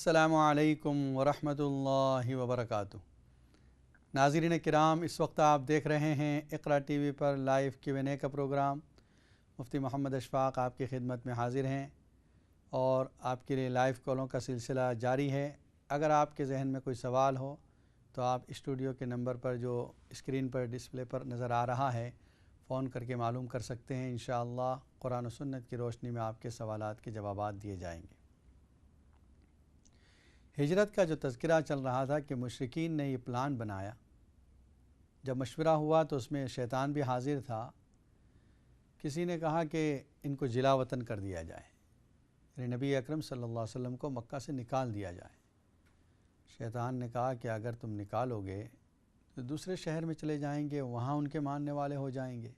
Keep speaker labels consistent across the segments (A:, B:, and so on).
A: السلام علیکم ورحمۃ اللہ وبرکاتہ۔ ناظرین کرام، اس وقت آپ دیکھ رہے ہیں اقرا ٹی وی پر لائیو Q&A کا پروگرام۔ مفتی محمد اشفاق آپ کی خدمت میں حاضر ہیں اور آپ کے لیے لائیو کالوں کا سلسلہ جاری ہے۔ اگر آپ کے ذہن میں کوئی سوال ہو تو آپ اسٹوڈیو کے نمبر پر جو اسکرین پر ڈسپلے پر نظر آ رہا ہے فون کر کے معلوم کر سکتے ہیں۔ انشاءاللہ قرآن و سنت کی روشنی میں آپ کے سوالات کے جوابات دیے جائیں گے۔ ہجرت کا جو تذکرہ چل رہا تھا کہ مشرکین نے یہ پلان بنایا، جب مشورہ ہوا تو اس میں شیطان بھی حاضر تھا۔ کسی نے کہا کہ ان کو جلا وطن کر دیا جائے، یعنی نبی اکرم صلی اللہ علیہ وسلم کو مکہ سے نکال دیا جائے۔ شیطان نے کہا کہ اگر تم نکالو گے تو دوسرے شہر میں چلے جائیں گے، وہاں ان کے ماننے والے ہو جائیں گے،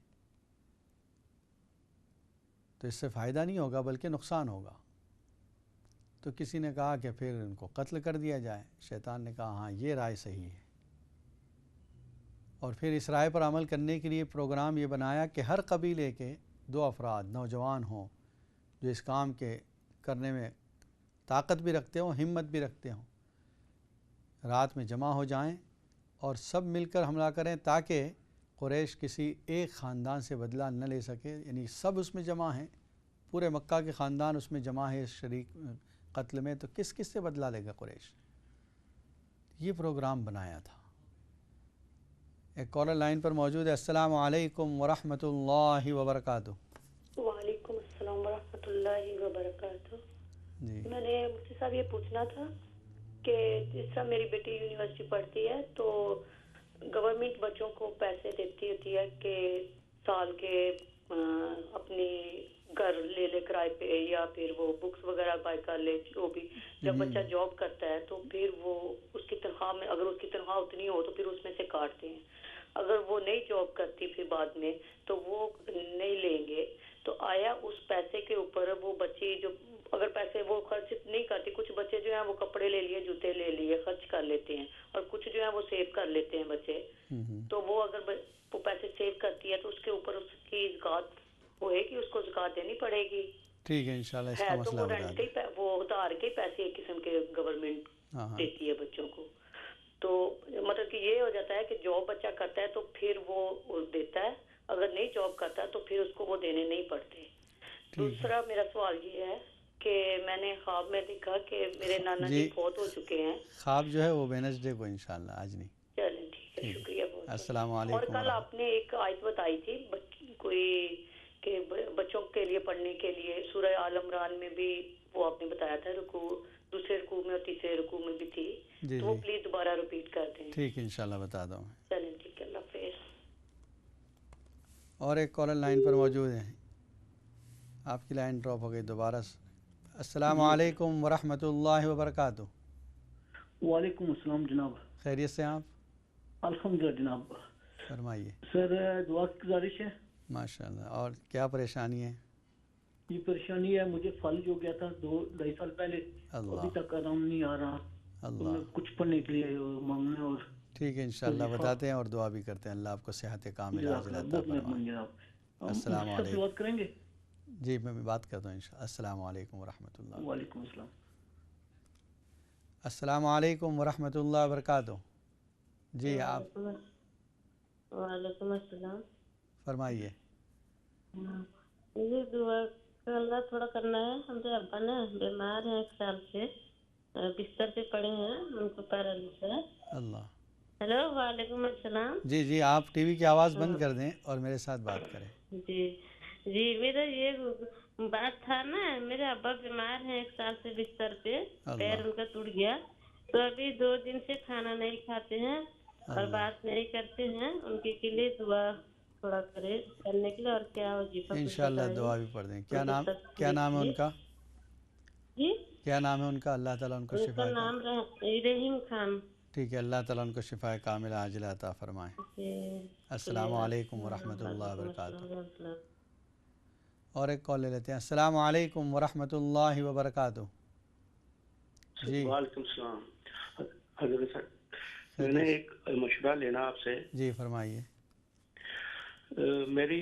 A: تو اس سے فائدہ نہیں ہوگا بلکہ نقصان ہوگا۔ تو کسی نے کہا کہ پھر ان کو قتل کر دیا جائے۔ شیطان نے کہا ہاں یہ رائے صحیح ہے، اور پھر اس رائے پر عمل کرنے کے لیے پروگرام یہ بنایا کہ ہر قبیلے کے 2 افراد نوجوان ہوں جو اس کام کے کرنے میں طاقت بھی رکھتے ہوں، ہمت بھی رکھتے ہوں، رات میں جمع ہو جائیں اور سب مل کر حملہ کریں تاکہ قریش کسی ایک خاندان سے بدلہ نہ لے سکے۔ یعنی سب اس میں جمع ہیں، پورے مکہ کے خاندان اس میں جمع ہے اس شریک قتل میں، تو کس کس سے بدلہ لے گا قریش؟ یہ پروگرام بنایا تھا۔ ایک کالر لائن پر موجود ہے۔ السلام علیکم ورحمۃ اللہ وبرکاتہ۔
B: وعلیکم السلام ورحمۃ اللہ وبرکاتہ۔
A: جی
B: میں نے مفتی صاحب یہ پوچھنا تھا کہ جس طرح میری بیٹی یونیورسٹی پڑھتی ہے تو گورنمنٹ بچوں کو پیسے دیتی ہوتی ہے کہ سال کے اپنی گھر لے لے کرائے پہ، یا پھر وہ بکس وغیرہ بائی کر لے، جو بھی۔ جب بچہ جاب کرتا ہے تو پھر وہ اس کی تنخواہ میں، اگر اس کی تنخواہ اتنی ہو تو پھر اس میں سے کاٹتے ہیں۔ اگر وہ نئی جاب کرتی پھر بعد میں تو وہ نہیں لیں گے۔ تو آیا اس پیسے کے اوپر وہ بچے جو اگر پیسے وہ خرچ نہیں کرتی، کچھ بچے جو ہیں وہ کپڑے لے لیے، جوتے لے لیے، خرچ کر لیتے ہیں، اور کچھ جو ہیں وہ سیو کر لیتے ہیں بچے، تو وہ اگر وہ پیسے سیو کرتی ہے تو اس کے اوپر اس کی زکوٰۃ ہوئے گی، اس کو زکوٰۃ دینی پڑے گی؟
A: ٹھیک ہے، انشاءاللہ اس کا
B: ہے تو
A: مسئلہ
B: وہ
A: بتا
B: رینٹ
A: دیں۔
B: کے وہ ادھار کے پیسے ایک قسم کے گورنمنٹ دیتی ہے بچوں کو۔ تو مطلب کہ یہ ہو جاتا ہے کہ جاب بچہ کرتا ہے تو پھر وہ دیتا ہے، اگر نہیں جاب کرتا ہے تو پھر اس کو وہ دینے نہیں پڑتے۔ دوسرا میرا سوال یہ ہے کہ میں نے خواب میں دیکھا کہ میرے نانا جی فوت ہو چکے ہیں۔
A: خواب جو ہے وہ وینسڈے کو انشاءاللہ، آج نہیں۔
B: چلیں ٹھیک ہے، شکریہ بہت۔
A: السلام
B: اور
A: علیکم
B: کل آپ نے ایک آیت بتائی تھی کوئی کہ بچوں کے لیے پڑھنے کے لیے سورہ آل عمران میں بھی وہ آپ نے بتایا تھا، رکوع دوسرے رکوع میں اور تیسرے رکوع میں بھی تھی، تو وہ پلیز دوبارہ ریپیٹ کر دیں۔
A: ٹھیک ہے، انشاءاللہ بتا دوں میں۔
B: چلیں ٹھیک ہے، اللہ حافظ۔
A: اور ایک کالر لائن پر موجود ہے، آپ کی لائن ڈراپ ہو گئی دوبارہ۔ السلام علیکم ورحمۃ اللہ وبرکاتہ۔
C: وعلیکم السلام جناب۔
A: خیریت سے آپ؟
C: الحمدللہ جناب۔
A: فرمائیے۔
C: سر دعا کی گزارش ہے۔
A: ماشاءاللہ، اور کیا پریشانی ہے؟
C: یہ پریشانی ہے، مجھے فلج ہو گیا تھا 2-2.5 سال پہلے، ابھی تک آرام نہیں آ رہا، تو میں کچھ پڑھنے کے لیے مانگنے اور
A: ٹھیک ہے، انشاءاللہ بتاتے ہیں اور دعا بھی کرتے ہیں، اللہ آپ کو صحت کاملہ عاجلہ عطا فرمائے۔ السلام علیکم۔
C: بات کریں گے؟
A: جی میں بات کرتا ہوں انشاءاللہ۔ السلام علیکم ورحمۃ اللہ۔
C: وعلیکم السلام۔
A: السلام علیکم ورحمۃ اللہ وبرکاتہ۔ جی آپ
D: وعلیکم السلام۔
A: فرمائیے۔
D: مجھے دعا اللہ تھوڑا کرنا ہے، ہمارے ابا نا بیمار ہیں، 1 سال سے بستر پہ پڑے ہیں، ان کو پیرالس ہے۔
A: اللہ۔
D: ہیلو، وعلیکم السلام۔
A: جی جی آپ ٹی وی کی آواز بند کر دیں اور میرے ساتھ بات کریں۔
D: جی جی، میرا یہ بات تھا نا، میرے ابا بیمار ہیں 1 سال سے بستر پہ، پیر ان کا ٹوٹ گیا، تو ابھی 2 دن سے کھانا نہیں کھاتے ہیں اور بات نہیں کرتے ہیں، ان کے لیے دعا تھوڑا کرنے کے لیے، اور کیا وظیفہ
A: انشاءاللہ دعا بھی پڑھ دیں۔ کیا نام ہے ان کا؟
D: جی
A: کیا نام ہے ان کا؟ اللہ تعالیٰ ان کو
D: ان
A: شفا
D: کا نام رحیم خان۔
A: ٹھیک ہے، اللہ تعالیٰ ان کو شفا کاملہ عاجلہ عطا فرمائے۔ السلام علیکم ورحمۃ اللہ وبرکاتہ۔ اور ایک کال لے لیتے ہیں۔ السلام علیکم ورحمۃ اللہ وبرکاتہ۔ جی
E: وعلیکم السلام حضرت صاحب، میں نے ایک مشورہ لینا آپ سے۔
A: جی فرمائیے۔
E: میری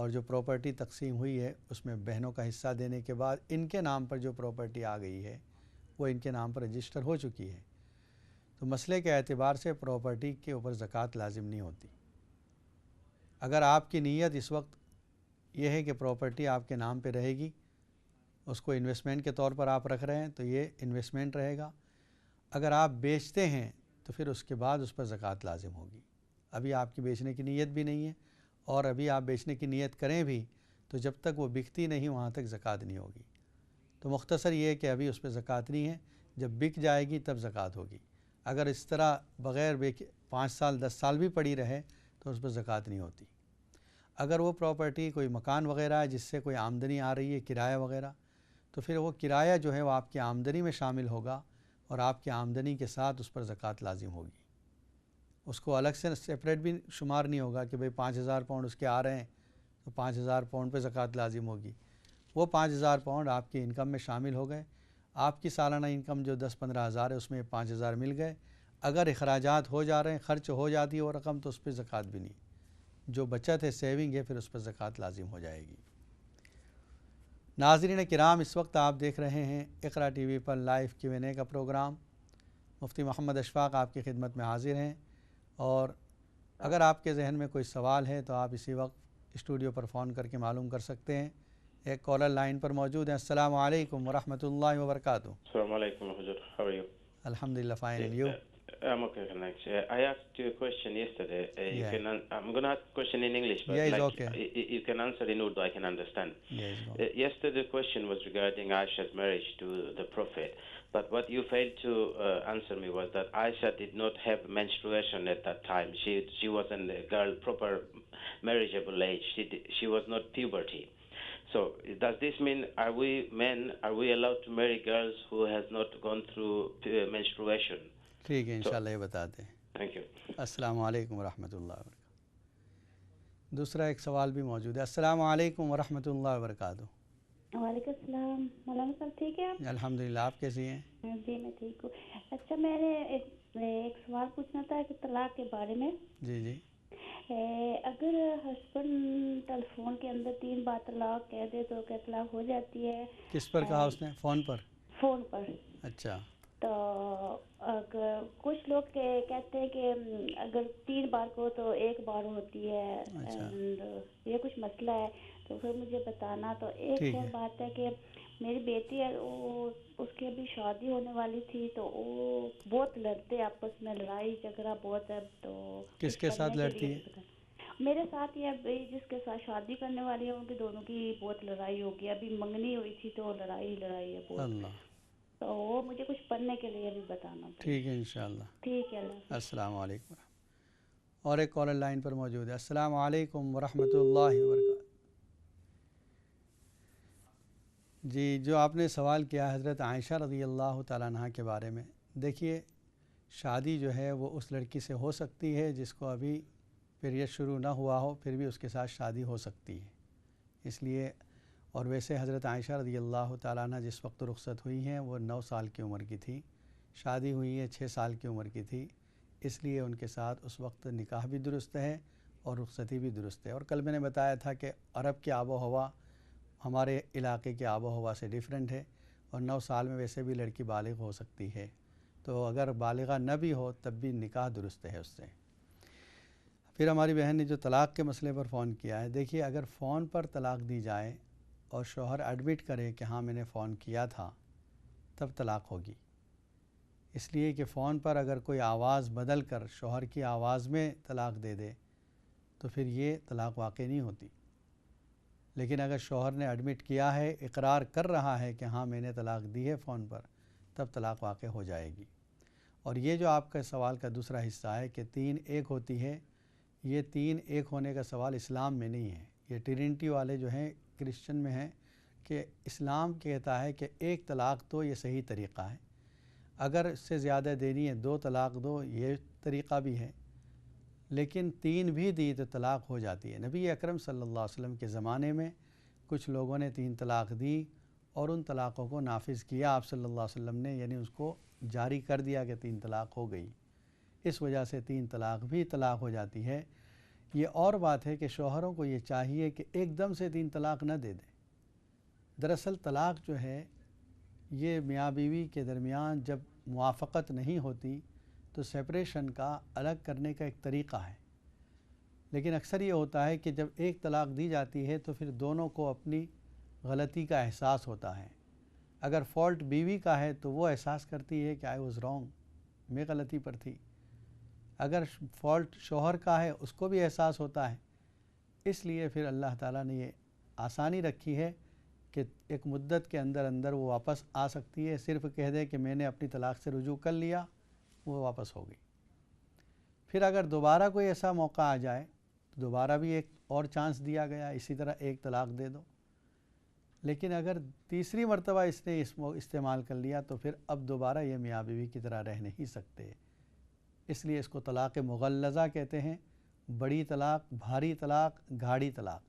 A: اور جو پراپرٹی تقسیم ہوئی ہے اس میں بہنوں کا حصہ دینے کے بعد ان کے نام پر جو پراپرٹی آ گئی ہے وہ ان کے نام پر رجسٹر ہو چکی ہے، تو مسئلے کے اعتبار سے پراپرٹی کے اوپر زکوٰۃ لازم نہیں ہوتی۔ اگر آپ کی نیت اس وقت یہ ہے کہ پراپرٹی آپ کے نام پہ رہے گی، اس کو انویسٹمنٹ کے طور پر آپ رکھ رہے ہیں تو یہ انویسٹمنٹ رہے گا۔ اگر آپ بیچتے ہیں تو پھر اس کے بعد اس پر زکوٰۃ لازم ہوگی۔ ابھی آپ کی بیچنے کی نیت بھی نہیں ہے، اور ابھی آپ بیچنے کی نیت کریں بھی تو جب تک وہ بکتی نہیں وہاں تک زکوٰۃ نہیں ہوگی۔ تو مختصر یہ ہے کہ ابھی اس پہ زکوٰۃ نہیں ہے، جب بک جائے گی تب زکوٰۃ ہوگی۔ اگر اس طرح بغیر 5 سال 10 سال بھی پڑی رہے تو اس پر زکوٰۃ نہیں ہوتی۔ اگر وہ پراپرٹی کوئی مکان وغیرہ ہے جس سے کوئی آمدنی آ رہی ہے، کرایہ وغیرہ، تو پھر وہ کرایہ جو ہے وہ آپ کی آمدنی میں شامل ہوگا اور آپ کی آمدنی کے ساتھ اس پر زکوٰۃ لازم ہوگی۔ اس کو الگ سے سیپریٹ بھی شمار نہیں ہوگا کہ بھئی 5000 پاؤنڈ اس کے آ رہے ہیں تو 5000 پاؤنڈ پہ زکوٰۃ لازم ہوگی۔ وہ 5000 پاؤنڈ آپ کی انکم میں شامل ہو گئے۔ آپ کی سالانہ انکم جو 10-15 ہزار ہے اس میں 5000 مل گئے۔ اگر اخراجات ہو جا رہے ہیں، خرچ ہو جاتی ہے وہ رقم، تو اس پہ زکوٰۃ بھی نہیں۔ جو بچت ہے، سیونگ ہے، پھر اس پر زکوٰۃ لازم ہو جائے گی۔ ناظرین کرام، اس وقت آپ دیکھ رہے ہیں اقرا ٹی وی پر لائیو Q&A کا پروگرام۔ مفتی محمد اشفاق آپ کی خدمت میں حاضر ہیں، اور اگر آپ کے ذہن میں کوئی سوال ہے تو آپ اسی وقت اسٹوڈیو پر فون کر کے معلوم کر سکتے ہیں۔ ایک کالر لائن پر موجود ہیں۔ السلام علیکم ورحمۃ اللہ وبرکاتہ۔
F: السلام علیکم حضور، how are you?
A: الحمدللہ fine, and you?
F: I'm okay, thanks. I asked you a question yesterday.
A: Yeah.
F: I'm going to ask a question in English, but
A: Yeah, it's okay.
F: You can answer in Urdu, I can understand.
A: Yes, go on.
F: Yesterday the question was regarding Aisha's marriage to the Prophet, but what you failed to answer me was that Aisha did not have menstruation at that time. She was in the girl proper marriageable age. She was not puberty. So does this mean are we allowed to marry girls who has not gone through menstruation?
A: ٹھیک ہے، انشاءاللہ یہ بتاتے ہیں۔
F: Thank you.
A: السلام علیکم ورحمۃ اللہ وبرکاتہ۔ دوسرا ایک سوال بھی موجود ہے۔ السلام علیکم ورحمۃ اللہ وبرکاتہ۔
G: وعلیکم السلام، مولانا صاحب ٹھیک ہے آپ؟
A: الحمدللہ، آپ کیسی ہیں؟
G: جی میں ٹھیک ہوں۔ اچھا، میں نے ایک سوال پوچھنا تھا کہ طلاق کے بارے میں۔
A: جی جی۔
G: اگر ہسبینڈ ٹیلی فون کے اندر 3 بار طلاق کہہ دے تو کیا طلاق ہو جاتی ہے؟
A: کس پر کہا اس نے؟ فون پر؟
G: فون پر۔
A: اچھا۔
G: تو اگر کچھ لوگ کہتے ہیں کہ اگر 3 بار کو تو 1 بار ہوتی ہے، یہ کچھ مسئلہ ہے تو پھر مجھے بتانا۔ تو ایک اور بات ہے کہ میری بیٹی ہے، اس کی ابھی شادی ہونے والی تھی تو وہ بہت لڑتے، آپس میں لڑائی جھگڑا بہت ہے۔ تو
A: کس کے ساتھ لڑتی ہے؟
G: میرے ساتھ ہی ہے، جس کے ساتھ شادی کرنے والی ہے ان کی دونوں کی بہت لڑائی ہو گئی۔ ابھی منگنی ہوئی تھی تو لڑائی ہے بہت۔
A: اللہ،
G: تو وہ مجھے کچھ پڑھنے کے لیے بھی بتانا۔
A: ٹھیک ہے انشاءاللہ۔
G: ٹھیک ہے، اللہ۔
A: السلام علیکم۔ اور ایک کالر لائن پر موجود ہے۔ السلام علیکم ورحمۃ اللہ وبرکاتہ۔ جی، جو آپ نے سوال کیا حضرت عائشہ رضی اللہ تعالیٰ عنہ کے بارے میں، دیکھیے شادی جو ہے وہ اس لڑکی سے ہو سکتی ہے جس کو ابھی پیریڈ شروع نہ ہوا ہو، پھر بھی اس کے ساتھ شادی ہو سکتی ہے۔ اس لیے، اور ویسے حضرت عائشہ رضی اللہ تعالیٰ عنہ جس وقت رخصت ہوئی ہیں وہ 9 سال کی عمر کی تھی، شادی ہوئی ہے 6 سال کی عمر کی تھی، اس لیے ان کے ساتھ اس وقت نکاح بھی درست ہے اور رخصتی بھی درست ہے۔ اور کل میں نے بتایا تھا کہ عرب کی آب و ہوا ہمارے علاقے کی آب و ہوا سے ڈیفرنٹ ہے، اور 9 سال میں ویسے بھی لڑکی بالغ ہو سکتی ہے، تو اگر بالغہ نہ بھی ہو تب بھی نکاح درست ہے اس سے۔ پھر ہماری بہن نے جو طلاق کے مسئلے پر فون کیا ہے، دیکھیے اگر فون پر طلاق دی جائے اور شوہر ایڈمٹ کرے کہ ہاں میں نے فون کیا تھا، تب طلاق ہوگی۔ اس لیے کہ فون پر اگر کوئی آواز بدل کر شوہر کی آواز میں طلاق دے دے تو پھر یہ طلاق واقع نہیں ہوتی۔ لیکن اگر شوہر نے ایڈمٹ کیا ہے، اقرار کر رہا ہے کہ ہاں میں نے طلاق دی ہے فون پر، تب طلاق واقع ہو جائے گی۔ اور یہ جو آپ کا سوال کا دوسرا حصہ ہے کہ 3 ایک ہوتی ہے، یہ 3 ایک ہونے کا سوال اسلام میں نہیں ہے۔ یہ ٹرینٹی والے جو ہیں کرسچن میں ہیں کہ اسلام کہتا ہے کہ 1 طلاق دو، یہ صحیح طریقہ ہے۔ اگر اس سے زیادہ دینی ہے 2 طلاق دو، یہ طریقہ بھی ہے، لیکن 3 بھی دی تو طلاق ہو جاتی ہے۔ نبی اکرم صلی اللہ علیہ وسلم کے زمانے میں کچھ لوگوں نے 3 طلاق دی اور ان طلاقوں کو نافذ کیا آپ صلی اللہ علیہ وسلم نے، یعنی اس کو جاری کر دیا کہ 3 طلاق ہو گئی۔ اس وجہ سے 3 طلاق بھی طلاق ہو جاتی ہے۔ یہ اور بات ہے کہ شوہروں کو یہ چاہیے کہ ایک دم سے 3 طلاق نہ دے دیں۔ دراصل طلاق جو ہے یہ میاں بیوی کے درمیان جب موافقت نہیں ہوتی تو سیپریشن کا الگ کرنے کا ایک طریقہ ہے، لیکن اکثر یہ ہوتا ہے کہ جب ایک طلاق دی جاتی ہے تو پھر دونوں کو اپنی غلطی کا احساس ہوتا ہے۔ اگر فالٹ بیوی کا ہے تو وہ احساس کرتی ہے کہ آئی واز رانگ، میں غلطی پر تھی۔ اگر فالٹ شوہر کا ہے اس کو بھی احساس ہوتا ہے۔ اس لیے پھر اللہ تعالیٰ نے یہ آسانی رکھی ہے کہ ایک مدت کے اندر اندر وہ واپس آ سکتی ہے، صرف کہہ دے کہ میں نے اپنی طلاق سے رجوع کر لیا، وہ واپس ہو گئی۔ پھر اگر دوبارہ کوئی ایسا موقع آ جائے تو دوبارہ بھی ایک اور چانس دیا گیا، اسی طرح ایک طلاق دے دو۔ لیکن اگر تیسری مرتبہ اس نے استعمال کر لیا تو پھر اب دوبارہ یہ میاں بیوی کی طرح رہ نہیں سکتے۔ اس لیے اس کو طلاق مغلظہ کہتے ہیں، بڑی طلاق، بھاری طلاق، گاڑی طلاق۔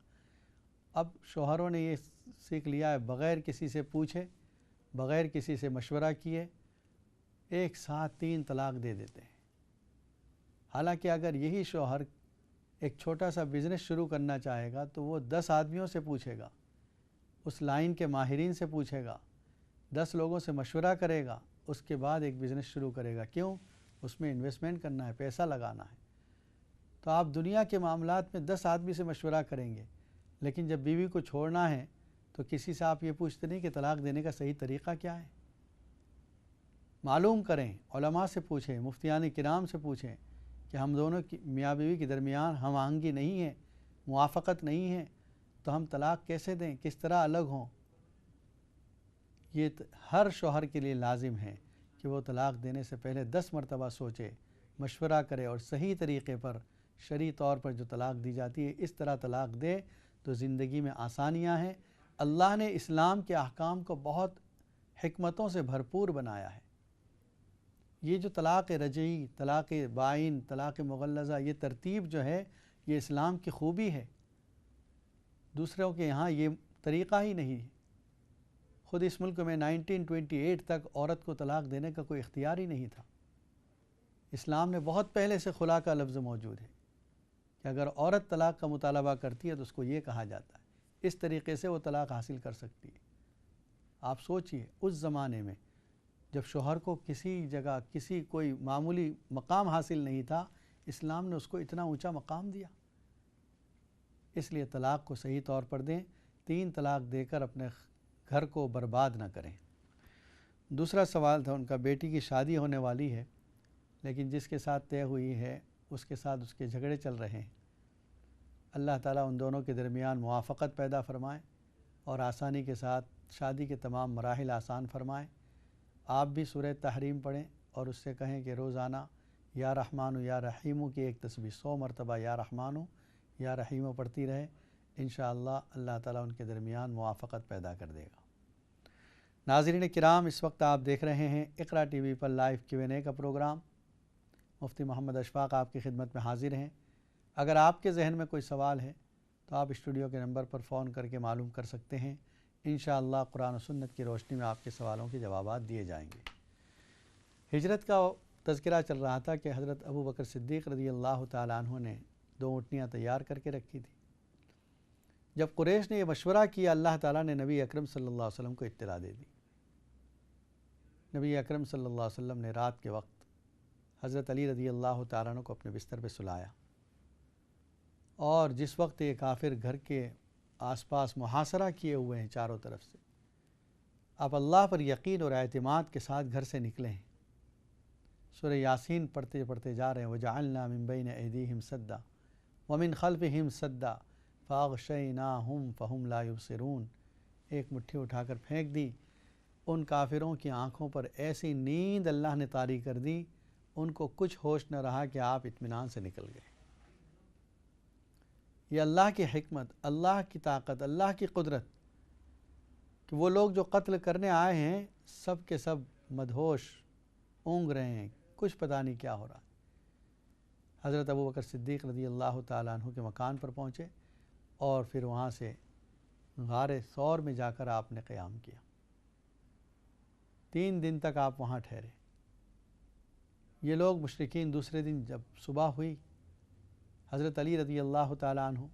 A: اب شوہروں نے یہ سیکھ لیا ہے بغیر کسی سے پوچھے، بغیر کسی سے مشورہ کیے ایک ساتھ 3 طلاق دے دیتے ہیں۔ حالانکہ اگر یہی شوہر ایک چھوٹا سا بزنس شروع کرنا چاہے گا تو وہ 10 آدمیوں سے پوچھے گا، اس لائن کے ماہرین سے پوچھے گا، 10 لوگوں سے مشورہ کرے گا، اس کے بعد ایک بزنس شروع کرے گا۔ کیوں؟ اس میں انویسٹمنٹ کرنا ہے، پیسہ لگانا ہے۔ تو آپ دنیا کے معاملات میں 10 آدمی سے مشورہ کریں گے، لیکن جب بیوی کو چھوڑنا ہے تو کسی سے آپ یہ پوچھتے نہیں کہ طلاق دینے کا صحیح طریقہ کیا ہے۔ معلوم کریں، علماء سے پوچھیں، مفتیان کرام سے پوچھیں کہ ہم دونوں کی میاں بیوی کے درمیان ہم آہنگی نہیں ہے، موافقت نہیں ہے، تو ہم طلاق کیسے دیں، کس طرح الگ ہوں۔ یہ ہر شوہر کے لیے لازم ہے کہ وہ طلاق دینے سے پہلے 10 مرتبہ سوچے، مشورہ کرے اور صحیح طریقے پر شرعی طور پر جو طلاق دی جاتی ہے اس طرح طلاق دے تو زندگی میں آسانیاں ہیں۔ اللہ نے اسلام کے احکام کو بہت حکمتوں سے بھرپور بنایا ہے۔ یہ جو طلاق رجعی، طلاق بائن، طلاق مغلظہ، یہ ترتیب جو ہے یہ اسلام کی خوبی ہے، دوسروں کے یہاں یہ طریقہ ہی نہیں ہے۔ خود اس ملک میں 1928 تک عورت کو طلاق دینے کا کوئی اختیار ہی نہیں تھا۔ اسلام نے بہت پہلے سے خلا کا لفظ موجود ہے کہ اگر عورت طلاق کا مطالبہ کرتی ہے تو اس کو یہ کہا جاتا ہے، اس طریقے سے وہ طلاق حاصل کر سکتی ہے۔ آپ سوچئے اس زمانے میں جب شوہر کو کسی جگہ کوئی معمولی مقام حاصل نہیں تھا، اسلام نے اس کو اتنا اونچا مقام دیا۔ اس لیے طلاق کو صحیح طور پر دیں، 3 طلاق دے کر اپنے گھر کو برباد نہ کریں۔ دوسرا سوال تھا ان کا، بیٹی کی شادی ہونے والی ہے لیکن جس کے ساتھ طے ہوئی ہے اس کے ساتھ اس کے جھگڑے چل رہے ہیں۔ اللہ تعالیٰ ان دونوں کے درمیان موافقت پیدا فرمائے اور آسانی کے ساتھ شادی کے تمام مراحل آسان فرمائے۔ آپ بھی سورہ تحریم پڑھیں اور اس سے کہیں کہ روزانہ یا رحمانو یا رحیمو کی ایک تسبیح 100 مرتبہ یا رحمانو یا رحیمو پڑھتی رہے، انشاءاللہ اللہ تعالیٰ ان کے درمیان موافقت پیدا کر دے گا۔ ناظرین کرام، اس وقت آپ دیکھ رہے ہیں اقرا ٹی وی پر لائیو Q&A کا پروگرام۔ مفتی محمد اشفاق آپ کی خدمت میں حاضر ہیں۔ اگر آپ کے ذہن میں کوئی سوال ہے تو آپ اسٹوڈیو کے نمبر پر فون کر کے معلوم کر سکتے ہیں، انشاءاللہ قرآن و سنت کی روشنی میں آپ کے سوالوں کے جوابات دیے جائیں گے۔ ہجرت کا تذکرہ چل رہا تھا کہ حضرت ابو بکر صدیق رضی اللہ تعالیٰ عنہ نے 2 اونٹنیاں تیار کر کے رکھی تھی۔ جب قریش نے یہ مشورہ کیا، اللہ تعالیٰ نے نبی اکرم صلی اللہ علیہ وسلم کو اطلاع دے دی۔ نبی اکرم صلی اللہ علیہ وسلم نے رات کے وقت حضرت علی رضی اللہ تعالیٰ عنہ کو اپنے بستر پہ سلایا، اور جس وقت یہ کافر گھر کے آس پاس محاصرہ کیے ہوئے ہیں چاروں طرف سے، آپ اللہ پر یقین اور اعتماد کے ساتھ گھر سے نکلے ہیں۔ سورہ یاسین پڑھتے پڑھتے جا رہے ہیں، وَجَعَلْنَا مِن بَيْنَ أَيْدِيهِمْ سَدًّا وَمِن خَلْفِهِمْ سَدًّا فَأَغْشَيْنَاهُمْ فَهُمْ لَا يُبْصِرُونَ۔ ایک مٹھی اٹھا کر پھینک دی، ان کافروں کی آنکھوں پر ایسی نیند اللہ نے طاری کر دی، ان کو کچھ ہوش نہ رہا کہ آپ اطمینان سے نکل گئے۔ یہ اللہ کی حکمت، اللہ کی طاقت، اللہ کی قدرت کہ وہ لوگ جو قتل کرنے آئے ہیں سب کے سب مدہوش اونگ رہے ہیں، کچھ پتہ نہیں کیا ہو رہا۔ حضرت ابو بکر صدیق رضی اللہ تعالیٰ عنہ کے مکان پر پہنچے اور پھر وہاں سے غار ثور میں جا کر آپ نے قیام کیا۔ 3 دن تک آپ وہاں ٹھہرے۔ یہ لوگ مشرکین دوسرے دن جب صبح ہوئی، حضرت علی رضی اللہ تعالیٰ عنہ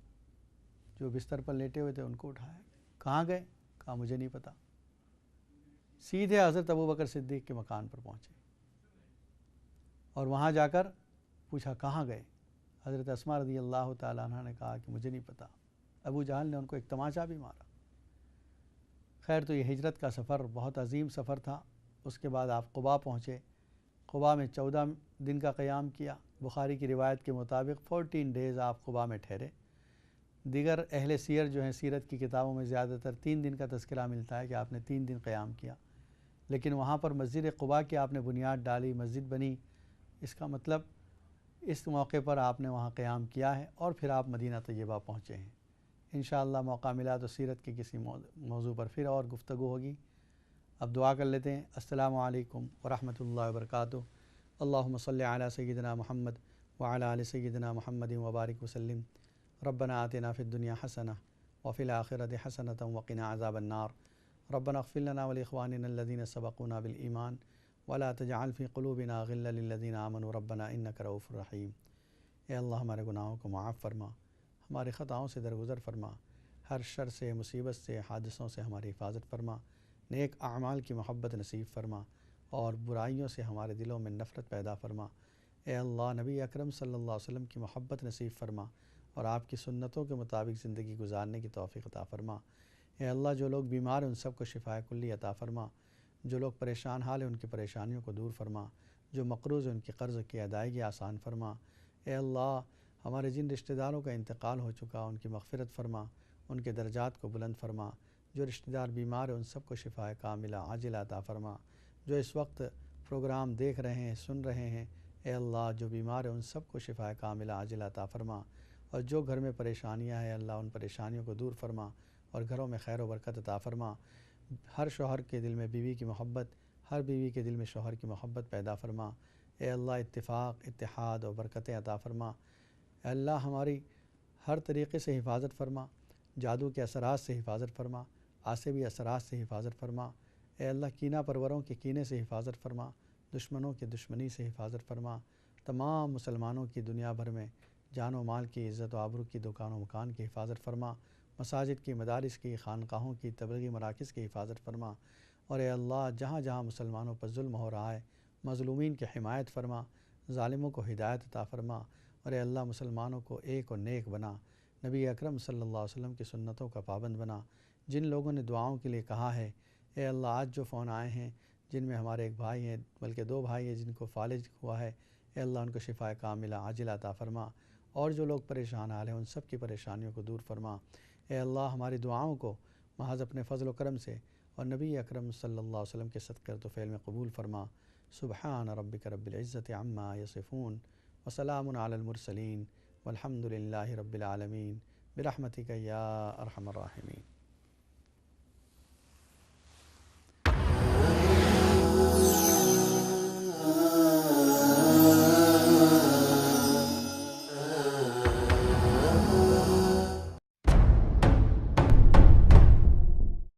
A: جو بستر پر لیٹے ہوئے تھے ان کو اٹھایا، کہاں گئے؟ کہا مجھے نہیں پتہ۔ سیدھے حضرت ابوبکر صدیق کے مکان پر پہنچے اور وہاں جا کر پوچھا کہاں گئے؟ حضرت اسماء رضی اللہ تعالیٰ عنہ نے کہا کہ مجھے نہیں پتہ۔ ابو جہل نے ان کو ایک تماچا بھی مارا۔ خیر تو یہ ہجرت کا سفر بہت عظیم سفر تھا۔ اس کے بعد آپ قباء پہنچے، قباء میں 14 دن کا قیام کیا۔ بخاری کی روایت کے مطابق 14 ڈیز آپ قباء میں ٹھہرے۔ دیگر اہل سیر جو ہیں سیرت کی کتابوں میں زیادہ تر 3 دن کا تذکرہ ملتا ہے کہ آپ نے 3 دن قیام کیا، لیکن وہاں پر مسجد قباء کی آپ نے بنیاد ڈالی، مسجد بنی، اس کا مطلب اس موقع پر آپ نے وہاں قیام کیا ہے اور پھر آپ مدینہ طیبہ پہنچے ہیں۔ انشاءاللہ موقع ملا تو سیرت کی کسی موضوع پر پھر اور گفتگو ہوگی۔ اب دعا کر لیتے ہیں۔ السلام علیکم ورحمۃ اللہ وبرکاتہ۔ اللہم صلی علی سیدنا محمد وعلی آل سیدنا محمد وبارک وسلم۔ ربنا آتنا فی الدنیا حسنہ وفی الآخرۃ حسنۃ وقنا عذاب النار۔ ربنا اغفر لنا ولاخواننا الذین سبقونا بالایمان ولا تجعل فی قلوبنا غلا للذین آمنوا ربنا انک رؤوف رحیم۔ اے اللہ ہمارے گناہوں کو معاف فرما، ہمارے خطاؤں سے درگزر فرما، ہر شر سے، مصیبت سے، حادثوں سے ہماری حفاظت فرما، نیک اعمال کی محبت نصیب فرما اور برائیوں سے ہمارے دلوں میں نفرت پیدا فرما۔ اے اللہ نبی اکرم صلی اللہ علیہ وسلم کی محبت نصیب فرما اور آپ کی سنتوں کے مطابق زندگی گزارنے کی توفیق عطا فرما۔ اے اللہ جو لوگ بیمار ہیں ان سب کو شفائے کلی عطا فرما، جو لوگ پریشان حال ہیں ان کی پریشانیوں کو دور فرما، جو مقروض ہیں ان کی قرض کی ادائیگی آسان فرما۔ اے اللہ ہمارے جن رشتہ داروں کا انتقال ہو چکا ان کی مغفرت فرما، ان کے درجات کو بلند فرما، جو رشتہ دار بیمار ہیں ان سب کو شفائے کاملہ عاجلہ عطا فرما، جو اس وقت پروگرام دیکھ رہے ہیں، سن رہے ہیں، اے اللہ جو بیمار ہیں ان سب کو شفائے کاملہ عاجلہ عطا فرما، اور جو گھر میں پریشانیاں ہیں اللہ ان پریشانیوں کو دور فرما اور گھروں میں خیر و برکت عطا فرما۔ ہر شوہر کے دل میں بیوی کی محبت، ہر بیوی کے دل میں شوہر کی محبت پیدا فرما۔ اے اللہ اتفاق، اتحاد اور برکتیں عطا فرما۔ اے اللہ ہماری ہر طریقے سے حفاظت فرما، جادو کے اثرات سے حفاظت فرما، عاصبی اثرات سے حفاظت فرما۔ اے اللہ کینہ پروروں کے کینے سے حفاظت فرما، دشمنوں کی دشمنی سے حفاظت فرما۔ تمام مسلمانوں کی دنیا بھر میں جان و مال کی، عزت و آبرو کی، دکان و مکان کی حفاظت فرما، مساجد کی، مدارس کی، خانقاہوں کی، تبلیغی مراکز کی حفاظت فرما۔ اور اے اللہ جہاں جہاں مسلمانوں پر ظلم ہو رہا ہے مظلومین کی حمایت فرما، ظالموں کو ہدایت عطا فرما، اور اے اللہ مسلمانوں کو ایک اور نیک بنا، نبی اکرم صلی اللہ علیہ وسلم کی سنتوں کا پابند بنا۔ جن لوگوں نے دعاؤں کے لیے کہا ہے، اے اللہ آج جو فون آئے ہیں جن میں ہمارے ایک بھائی ہیں بلکہ 2 بھائی ہیں جن کو فالج ہوا ہے، اے اللہ ان کو شفائے کاملہ عاجلہ عطا فرما، اور جو لوگ پریشان حال ہیں ان سب کی پریشانیوں کو دور فرما۔ اے اللہ ہماری دعاؤں کو محض اپنے فضل و کرم سے اور نبی اکرم صلی اللہ علیہ وسلم کے صدقہ و فعل میں قبول فرما۔ سبحان ربک رب العزت عما یصفون وسلام علی المرسلین والحمد للہ رب العالمین برحمتک یا ارحم الراحمین۔